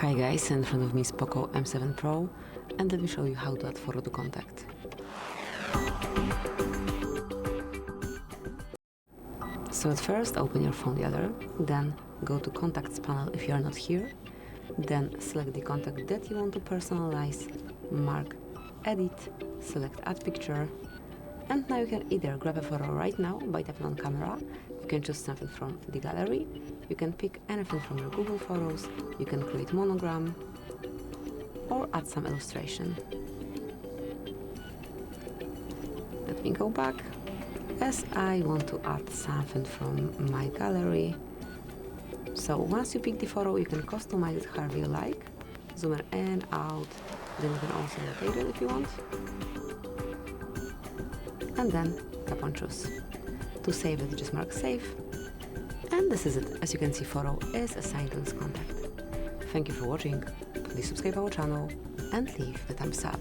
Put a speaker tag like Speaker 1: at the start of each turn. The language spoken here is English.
Speaker 1: Hi guys, in front of me is POCO M7 Pro, and let me show you how to add photo to contact. So at first open your phone gallery, then go to contacts panel if you are not here, then select the contact that you want to personalize, mark edit, select add picture, and now you can either grab a photo right now by tapping on camera, you can choose something from the gallery, you can pick anything from your Google Photos, you can create monogram, or add some illustration. Let me go back, as I want to add something from my gallery. So once you pick the photo, you can customize it however you like, zoom in and out, then you can also rotate it if you want, and then tap on choose. To save it, just mark save, and this is it. As you can see, photo is assigned to this contact. Thank you for watching, please subscribe our channel and leave the thumbs up.